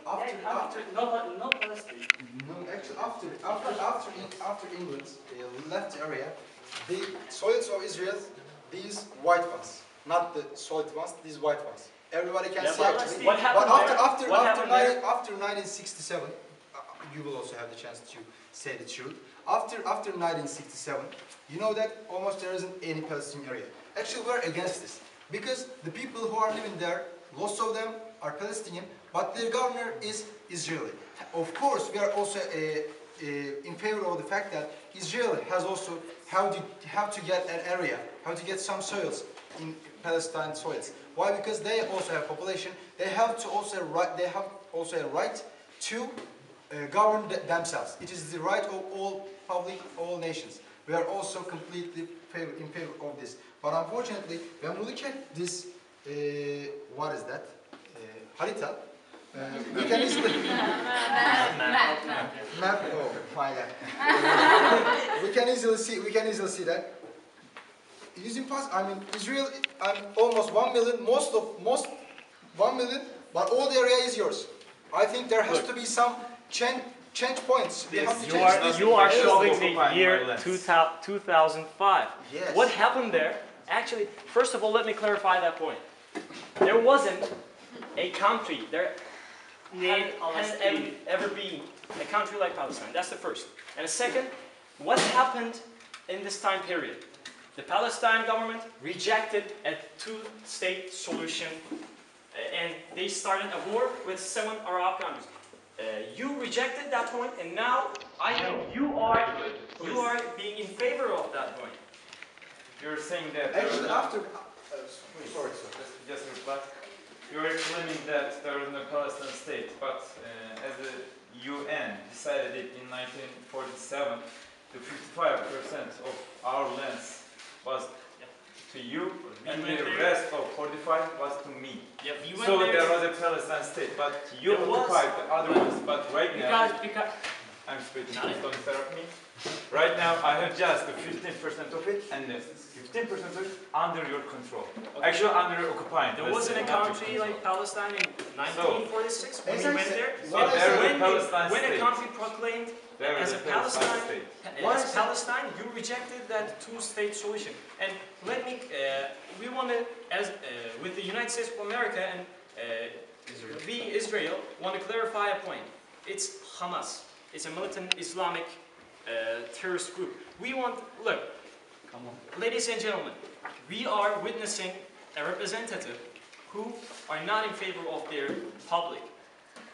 no Palestine. No, actually, after England left the area, the soils of Israel, these white ones, not the solid ones, these white ones. Everybody can see actually. What happened after 1967, you will also have the chance to say the truth. After 1967, you know that almost there isn't any Palestinian area. Actually, we're against this because the people who are living there, most of them are Palestinian, but their governor is Israeli. Of course, we are also in favor of the fact that Israel has also have to get an area, how to get some soils in Palestine soils. Why? Because they also have population. They have also a right to govern themselves. It is the right of all nations. We are also completely in favor of this. But unfortunately, when we look at this, what is that? Harita. We can easily map. Oh, fine. We can easily see that. It is impossible. I mean, Israel, almost 1 million, most 1 million, but all the area is yours. I think there has to be some change points. Yes, you are showing the year 2005. Yes. What happened there? Actually, first of all, let me clarify that point. There wasn't a country, there hasn't ever been a country like Palestine. That's the first. And the second, what happened in this time period? The Palestine government rejected a two-state solution and they started a war with 7 Arab countries. You rejected that point, and now I think you are being in favor of that point. You're saying that Actually, after sorry, just reply. You are claiming that there is no Palestinian state, but as the UN decided it in 1947, the 55% of our lands was to you, and the rest of 45 was to me. Yep, so there was a Palestine state, but you occupied the other ones. But right now, I'm speaking, don't interrupt me. Right now, I have just the 15% of it, and the 15% of it under your control. Okay. Actually, under your occupying. There wasn't a country like Palestine in 1946 when we went there. When a country proclaimed as a Palestine, you rejected that two-state solution. And let me, we want to, with the United States of America and Israel, want to clarify a point. It's Hamas. It's a militant Islamic terrorist group. We want, look, ladies and gentlemen, we are witnessing a representative who are not in favor of their public.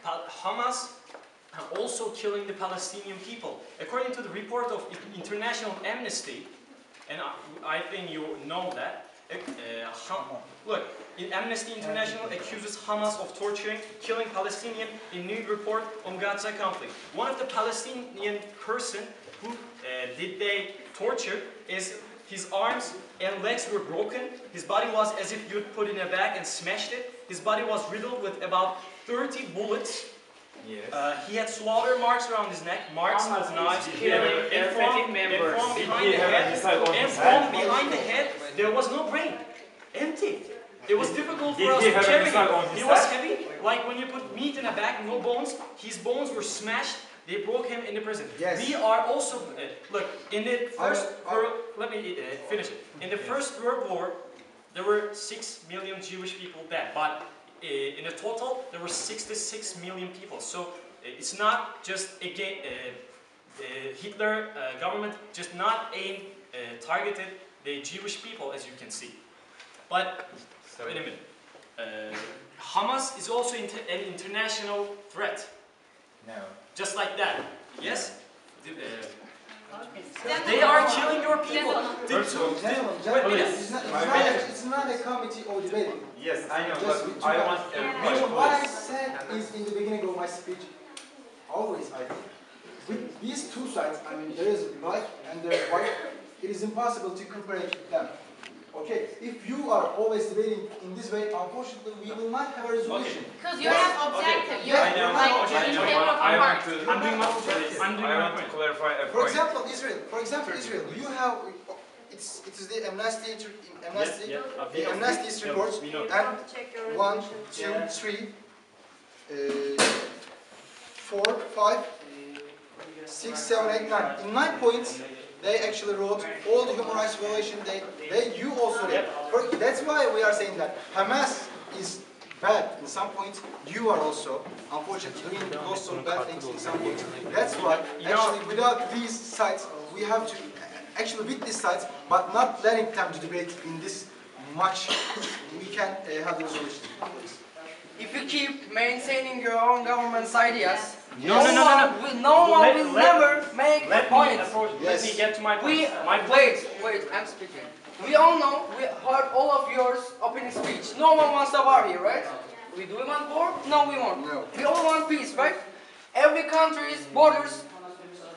Hamas are also killing the Palestinian people. According to the report of International Amnesty, and I think you know that, look, Amnesty International accuses Hamas of torturing, killing Palestinians in new report on Gaza conflict. One of the Palestinian person who did they torture is his arms and legs were broken. His body was as if you'd put in a bag and smashed it. His body was riddled with about 30 bullets. Yes. He had slaughter marks around his neck, marks of knives, and from behind the head, there was no brain. Empty. It was difficult for us to carry him. He was heavy, like when you put meat in a bag, no bones. His bones were smashed. They broke him in the prison. Yes. We are also, look, in the first world, let me finish it. In the First World War, there were 6 million Jewish people dead, but in the total, there were 66 million people. So it's not just again, Hitler government just not targeted the Jewish people, as you can see. But wait a minute. Hamas is also an international threat. No. Just like that. Yes? They are killing your people. It's not a committee or debating. Yes, I know, but I want what I said is in the beginning of my speech, always I think, with these two sides, I mean there is black and there is white, it is impossible to compare them. Okay, if you are always debating in this way, unfortunately we will not have a resolution. Because you have objective. Okay. I want to clarify a point. For example, Israel, you have, it is the Amnesty reports, and 1, 2, 3, 4, 5, 6, 7, 8, 9. In 9 points, they actually wrote all the human rights violation. You also did. That's why we are saying that Hamas is bad in some points. You are also, unfortunately, doing lots of bad things in some points. That's why, actually, without these sites, we have to actually beat these sites, but not letting them to debate in this much. We can have the resolution. If you keep maintaining your own government's ideas, No one will never make a point. Let me get to my point. Wait, I'm speaking. We all know, we heard all of your opening speech. No one wants a war here, right? Do we want war? No, we won't. No. We all want peace, right? Every country's borders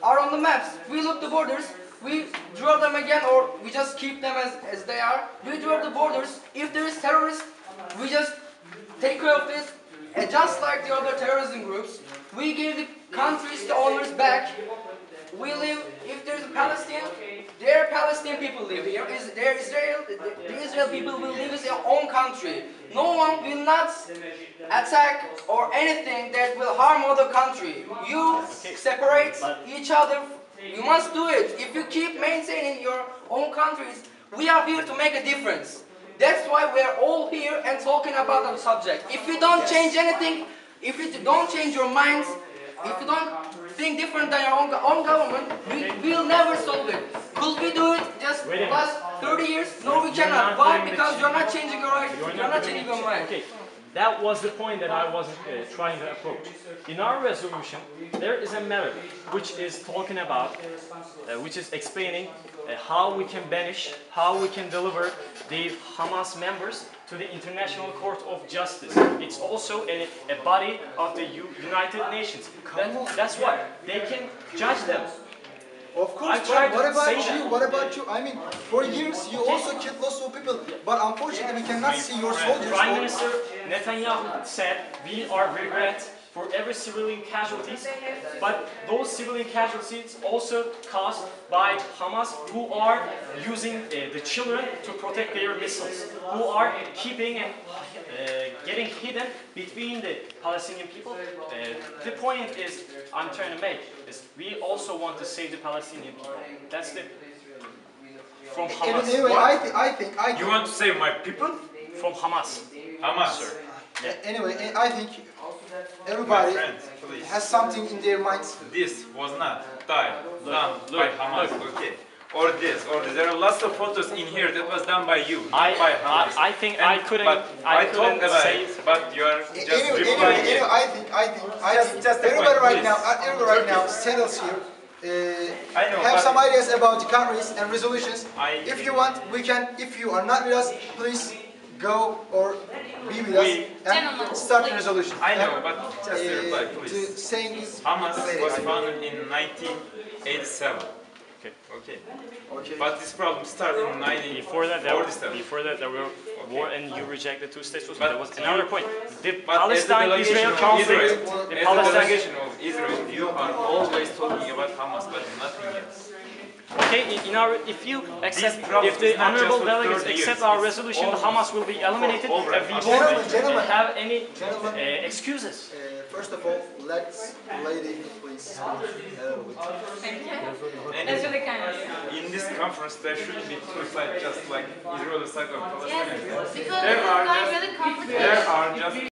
are on the maps. We look the borders, we draw them again, or we just keep them as they are. We draw the borders. If there is terrorists, we just take care of this. And just like the other terrorism groups, we give the countries the owners back. We live, if there's a Palestine, their Palestinian people live here. The Israel people will live in their own country. No one will not attack or anything that will harm other country. You separate each other. You must do it. If you keep maintaining your own countries, we are here to make a difference. That's why we are all here and talking about the subject. If you don't change anything, if you don't change your minds, if you don't think different than your own government, we will never solve it. Could we do it just last 30 years? No, we cannot. Why? Because you're not changing your mind. You're not changing your mind. Okay, that was the point that I was trying to approach. In our resolution, there is a matter which is talking about, which is explaining how we can banish, how we can deliver the Hamas members to the International Court of Justice. It's also a body of the United Nations. That's why they can judge them. Of course, but what about you? What about you? I mean, for years you also killed lots of people, but unfortunately we cannot see your soldiers. Prime Minister Netanyahu said, we are regret for every civilian casualties, but those civilian casualties also caused by Hamas, who are using the children to protect their missiles, who are keeping and getting hidden between the Palestinian people. The point is, I'm trying to make is, we also want to save the Palestinian people. That's the from Hamas. Anyway, I think You want to save my people? From Hamas. Hamas, sir. Anyway, I think everybody has something in their minds. This was not done by Hamas, okay? Or this. There are lots of photos in here that was done by you, not by Hamas. I think I couldn't. I talked about say it, but you are just Anyway, I think Just a everybody point, right now settles here. I know, Have but some ideas about the countries and resolutions. I- If you want, we can. If you are not with us, please go or be with us and start the resolution. I know, but just a reply, please. Saying this, Hamas was founded in 1987. Okay. But this problem started in 1947. Before that, there were war, and you rejected two-state solution. But That was another point. The But as the Palestine-Israel delegation of conflict. Israel, The as the Palestine. delegation of Israel, you are always talking about Hamas, but nothing else. Okay, if you accept, problem if the is not just honorable for delegates 30 accept years, our it's resolution, all the Hamas will be eliminated, over. and we won't Gentlemen, have any gentlemen. excuses. first of all, let's lady please speak a little bit. Thank you. And That's really kind of you. in this conference, there shouldn't be two sides, just like Israeli side or Palestinian. Yes, because There it's are not just- really complicated. There are just